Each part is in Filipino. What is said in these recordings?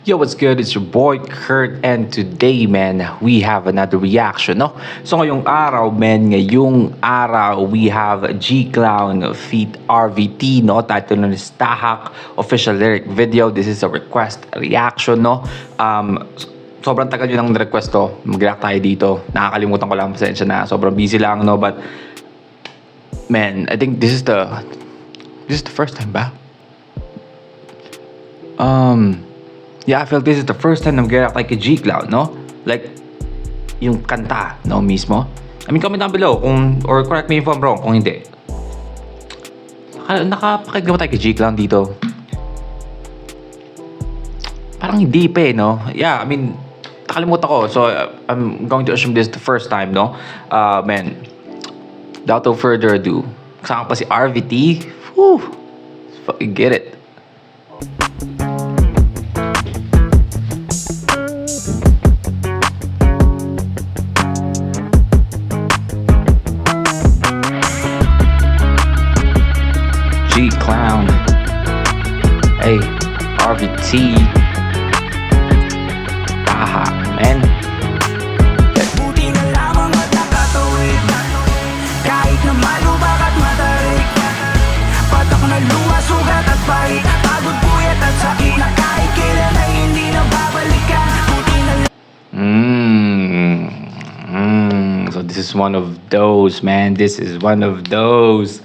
Yo, what's good? It's your boy Kurt, and today, man, we have another reaction, no? So ngayong araw, we have G-Clown feat. RVT, no? Title nun is Tahak, official lyric video. This is a request reaction, no? Sobrang tagal yun ang request to. Mag-react tayo dito. Nakakalimutan ko lang, pasensya na. Sobrang busy lang, no? But, man, I think this is the first time ba? Yeah, I feel this is the first time na mag-react like a G-Clown, no? Like, yung kanta, no, mismo. I mean, comment down below or correct me if I'm wrong, kung hindi. Nakapakinig na ba tayo kay G-Clown dito? Parang hindi pa eh, no? Yeah, I mean, nakalimutan ko. So, I'm going to assume this is the first time, no? Man, without no further ado, kasama pa si RVT. Whew! Let's fucking get it. G-Clown. Hey, RVT. Tahak, man. Buti na lamang at nakatawid. Kahit na malubak at matarik. Patak na luha, sugat at pahit. Pagod, puyat at sakit na kahit kailan ay hindi na babalikan. Buti na So this is one of those, man. This is one of those.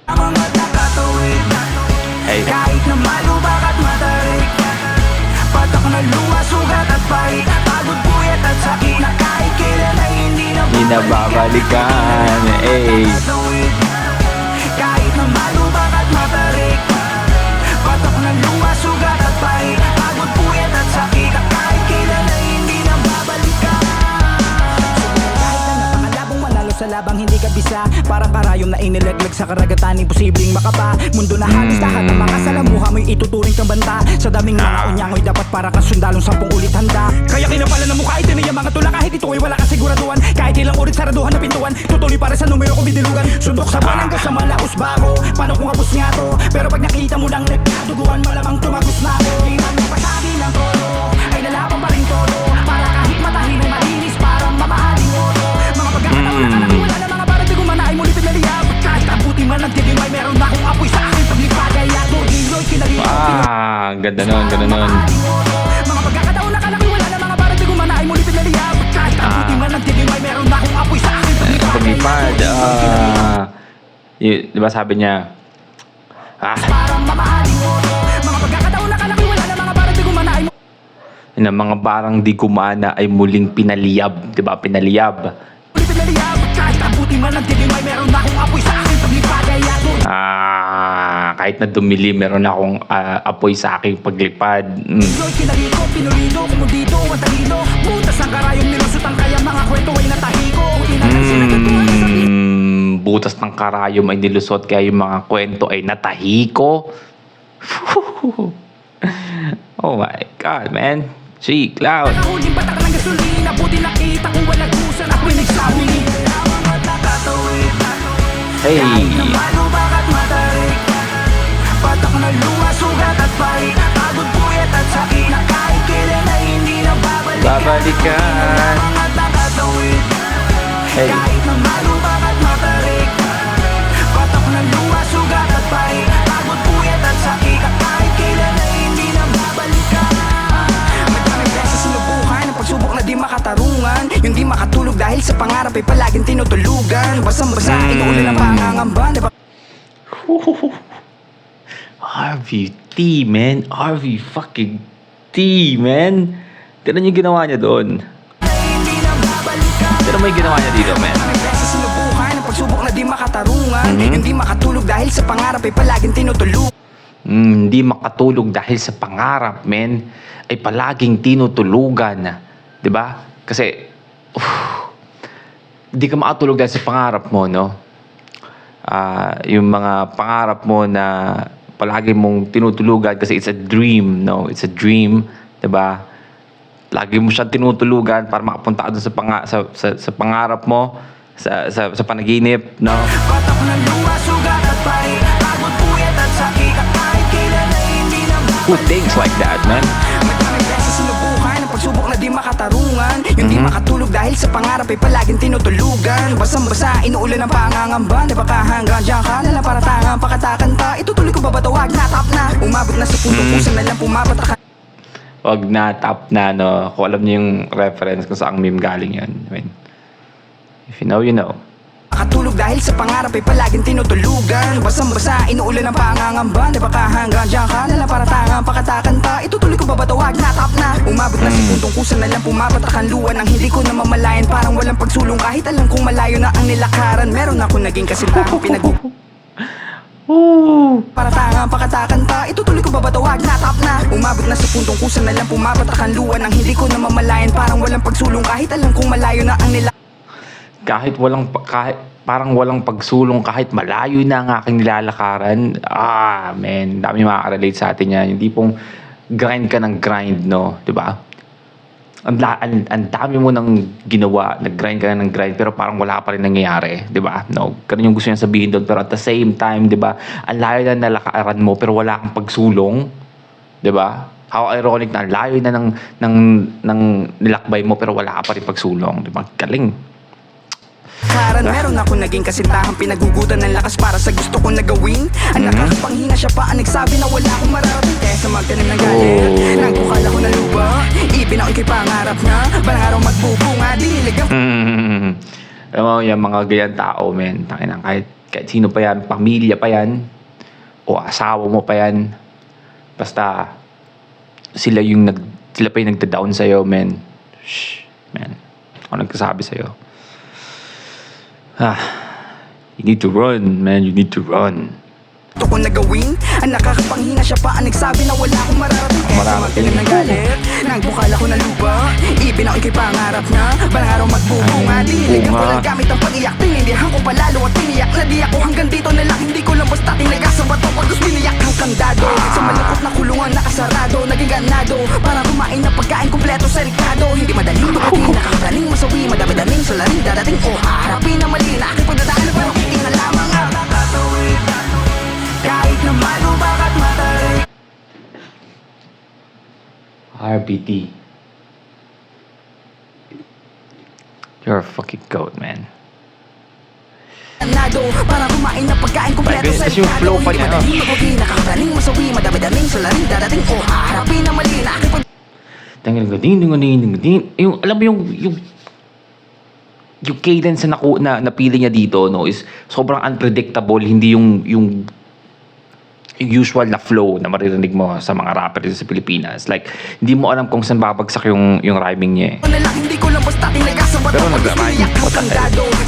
lamang at nakatawid. Hey. Kahit na malubak at matarik. Patak na luha, sugat at pahit. Pagod, puyat at sakit na kahit kailan ay hindi na Hindi na babalikan. Hey. Kahit na malubak at matarik. Patak na luha, sugat at pahit. Pagod, puyat at sakit na kahit kailan ay hindi na babalikan. Kahit na napakalabong manalo sa labang hindi ka bisa. Parang karayom na inilaglag sa karagatan, imposibleng makapa. Mundo na halos lahat ng mga salamuha mo'y ituturing kang banta. Sa daming mga unyangoy dapat para kang sundalong 10 ulit handa. Kaya kinapala na mukha itinay ang mga tula. Kahit ito ay wala kasiguraduhan. Kahit ilang ulit saraduhan na pintuan. Tutuloy para sa numero kong bidilugan. Sundok sa buwan hanggang sa malaos ba ako. Paano kung abos nga to? Pero pag nakita mo ng lip, duguan malamang tumagos na ako. Iman mo pasabi ng tono ay lalaban pa rin todo. Para kahit matahin ay malinis, parang mamahaling oto. Mga pagkakataon na kalaki wala na mga parang di gumana ay muli pinaliyab. Kahit abutin man nagdilim ay meron na akong apoy sa aking paglipagay. Ako giloy kinalito. Ganda nun, ganda nun. Mga pagkakataon na kalaki wala na mga parang di gumana ay muli pinaliyab. Kahit abutin man nagdilim ay meron na akong apoy sa aking paglipagay. Paglipad, di ba sabi niya, Parang mamahaling oto. Mga pagkakataon na kalaki wala na mga parang di gumana ay na mga barang di kumana ay muling pinaliyab, di ba? Pinaliyab. muli pinaliyab. Kahit abutin man nagdilim ay meron na akong apoy sa aking paglipagay. Ako Kahit na dumili, meron akong apoy sa aking paglipad. Loy, kinalito, pinulito, kumundito, ang talino. Butas ang karayong nilusot ang kaya mga kwento ay natahiko. Inanansin ang katuwa sa Butas ng karayom ay nilusot kaya yung mga kwento ay natahiko. Oh my God, man. G-Clown. Nakahuling batak ng gasolina. Buti nakita ko walang kusan. Ako'y nagsabi. Lamang at nakatawid. Hey. Kahit na malubak at matarik. Patak na luha, sugat at pahit. Pagod, puyat at sakit na kahit kailan ay hindi na babalikan. Babalikan. Lamang at nakatawid. Hey. Kahit na malubak at matarik. Patak na luha, sugat at pahit. Pagod, puyat at sakit na kahit kailan ay hindi na babalikan. Madaming beses sinubukan ang pagsubok na di makatarungan. Yung di makatulog dahil sa pangarap ay palaging tinutulugan. Basang-basa, inuulan ang pangangamba. RVT, man. RV fucking T, man. Tignan yung ginawa niya doon. Tignan mo yung ginawa niya dito, man. Madaming beses sinubukan ang pagsubok na di makatarungan. Yung di makatulog dahil sa pangarap ay palaging tinutulugan. Hindi makatulog dahil sa pangarap, men, ay palaging tinutulugan. Diba? Kasi, hindi ka makatulog dahil sa pangarap mo, no? Yung mga pangarap mo na palagi mong tinutulugan kasi it's a dream, no? It's a dream, diba? Lagi mo siyang tinutulugan para makapunta ka doon sa pangarap mo, sa panaginip, no? Patak na luha, sugat at pahit. Pagod, puyat at sakit. Kahit kailan ay hindi na Who thinks like that, man? Madaming beses sinubukan ang pagsubok na di makatarungan. Yung di makatulog dahil sa pangarap ay palaging tinutulugan. Basang-basa, inuulan ng pangangamba. Di baka hanggang dyan ka na lang para tangang pakatakanta. Itutuloy ko ba ba tawag na tap na? Umabot na sa puntong kusa na lang pumapatrakan. Wag na, tap na, no? Kung alam niyo yung reference kung saan meme galing yan. I mean, if you know, you know. Makatulog dahil sa pangarap ay palaging tinutulugan. Basang-basa, inuulan ng pangangamba. Di baka hanggang dyan ka na lang para tangang pakatakanta. Itutuloy ko ba ba tawag na tap na? Umabot na sa puntong kusa na lang pumapatrakan luwan. Ang hindi ko na mamalayan, parang walang pagsulong. Kahit alam kong malayo na ang nilakaran. Meron ako naging kasintahang para tangang pakatakanta. Itutuloy ko ba ba tawag na tap na? Umabot na sa puntong kusa na lang pumapatrakan luwan. Ang hindi ko na mamalayan, parang walang pagsulong. Kahit alam kong malayo na ang Parang walang pagsulong kahit malayo na ang aking nilalakaran. Man, dami makaka-relate sa atin yan. Hindi pong grind ka ng grind, no? Diba? Ang dami mo nang ginawa, nag-grind ka na ng grind, pero parang wala pa rin nangyayari, di ba? No, ganun yung gusto niya sabihin doon, pero at the same time, di ba, ang layo na nalakaran mo, pero wala kang pagsulong, di ba? How ironic na, ang layo na ng nilakbay mo, pero wala ka pa rin pagsulong, di ba? Galing. Meron ako naging kasintahang pinagugutan ng lakas para sa gusto kong nagawin. Ang nakakapanghinga siya pa ang nagsabi na wala akong mararating. Kaya sa magtanim ng galit, nagbukal ako ng lupa. Ibinaon kay pangarap na balang araw magbubunga. Dinilig ang Alam mo, yung mga ganyan tao, men, kahit sino pa yan, pamilya pa yan, o asawa mo pa yan, basta sila pa yung nagda-down sa'yo, men. Shh, men. Ako nagkasabi sa'yo. You need to run, man. You need to run. gusto kong nagawin. Ang nakakapanghinga siya pa ang nagsabi na wala akong mararating. Kaya sa magtanim ng galit, nagbukal ako ng lupa. Ibinaon kay pangarap na balang araw magbubunga. Dinilig ako lang gamit ang pag-iyak. Tinindihan ko palalo at tiniyak na di ako hanggang dito na lang. Hindi ko lang basta tinaga sa bato pag biniyak hanggang dado. Sa malungkot na kulungan nakasarado, naging ganado para kumain ng pagkain kompleto sa rikado. Hindi madaling magating, nakakaraning masawi, madami-daming salaring dadating. O haharapin na mali na aking pagdadaan. Pero tingnan lamang ang nakatawid. Kahit na malubak at matarik. RBT. You're a fucking goat, man. Para kumain ng pagkain kompleto sa yung flow pa niya, no? Nakakaraning masawi, madami-daming salaring dadating. O haharapin na mali na aking Yung, alam mo yung cadence na napili niya dito, no, is sobrang unpredictable. Hindi yung usual na flow na maririnig mo sa mga rapper dito sa Pilipinas. Like, hindi mo alam kung saan babagsak yung rhyming niya eh. Hindi ko lang basta tinaga sa bato. Pero nagra-rhyme.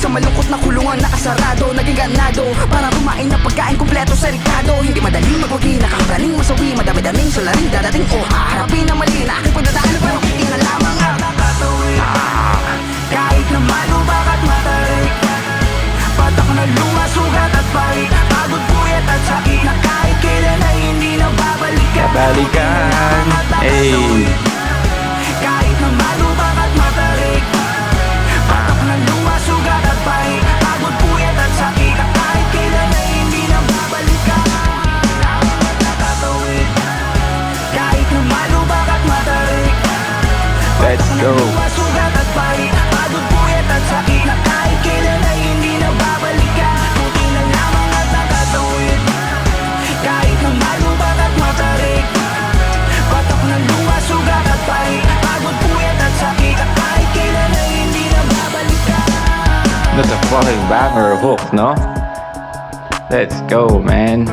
Sa malungkot na kulungan nakasarado, naging ganado para kumain ng pagkain kompleto sa rikado. Hindi madaling magwagi, nakakaraning masawi, madami-daming salaring dadating. O haharapin na mali na aking pagdadaan. Pero tingnan lamang ang nakatawid. Kahit na malubak at matarik, patak na luha, sugat at pahit, pagod, puyat at sakit na kahit kailan ay hindi na babalikan. Babalikan. Hey. Kahit na malubak at matarik, patak na luha, sugat at pahit, pagod, puyat at sakit na kahit kailan ay hindi na babalikan. Nakatawid. Kahit na malubak at matarik, Let's go. sugat at pahit, pagod, puyat at sakit na kahit kailan ay hindi na babalikan. Buti na lamang at nakatawid. Kahit na malubak at matarik, patak na luha, sugat at pahit, pagod, puyat at sakit na kahit kailan ay hindi na babalikan. That's a fucking banger hook, no? Let's go, man.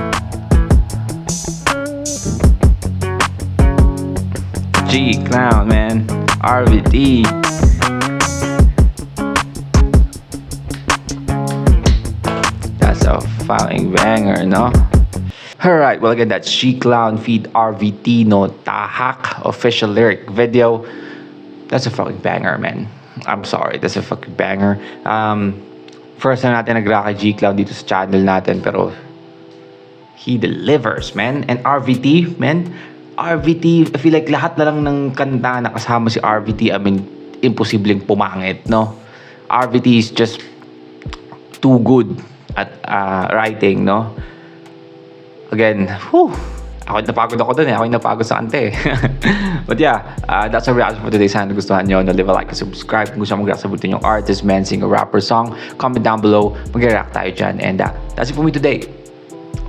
G Clown, man. RVT. That's a fucking banger, no? Alright, well again, that's G Clown feat RVT, no? Tahak official lyric video. That's a fucking banger, man. I'm sorry, that's a fucking banger. First na natin nagra kay G Clown dito sa channel natin, pero he delivers, man. And RVT, man, RVT, I feel like lahat na lang ng kanta na kasama si RVT, I mean, imposibleng pumangit, no? RVT is just too good at writing, no? Again, napagod ako dun eh. Ako yung napagod sa kante eh. But yeah, that's our reaction for today. Sana nagustuhan nyo. Leave a like and subscribe. Kung gusto mo sabutin yung artist, man, sing a rapper song, comment down below. Mag-react tayo dyan. And that's it for me today.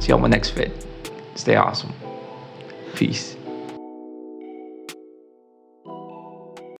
See you on my next vid. Stay awesome. Peace.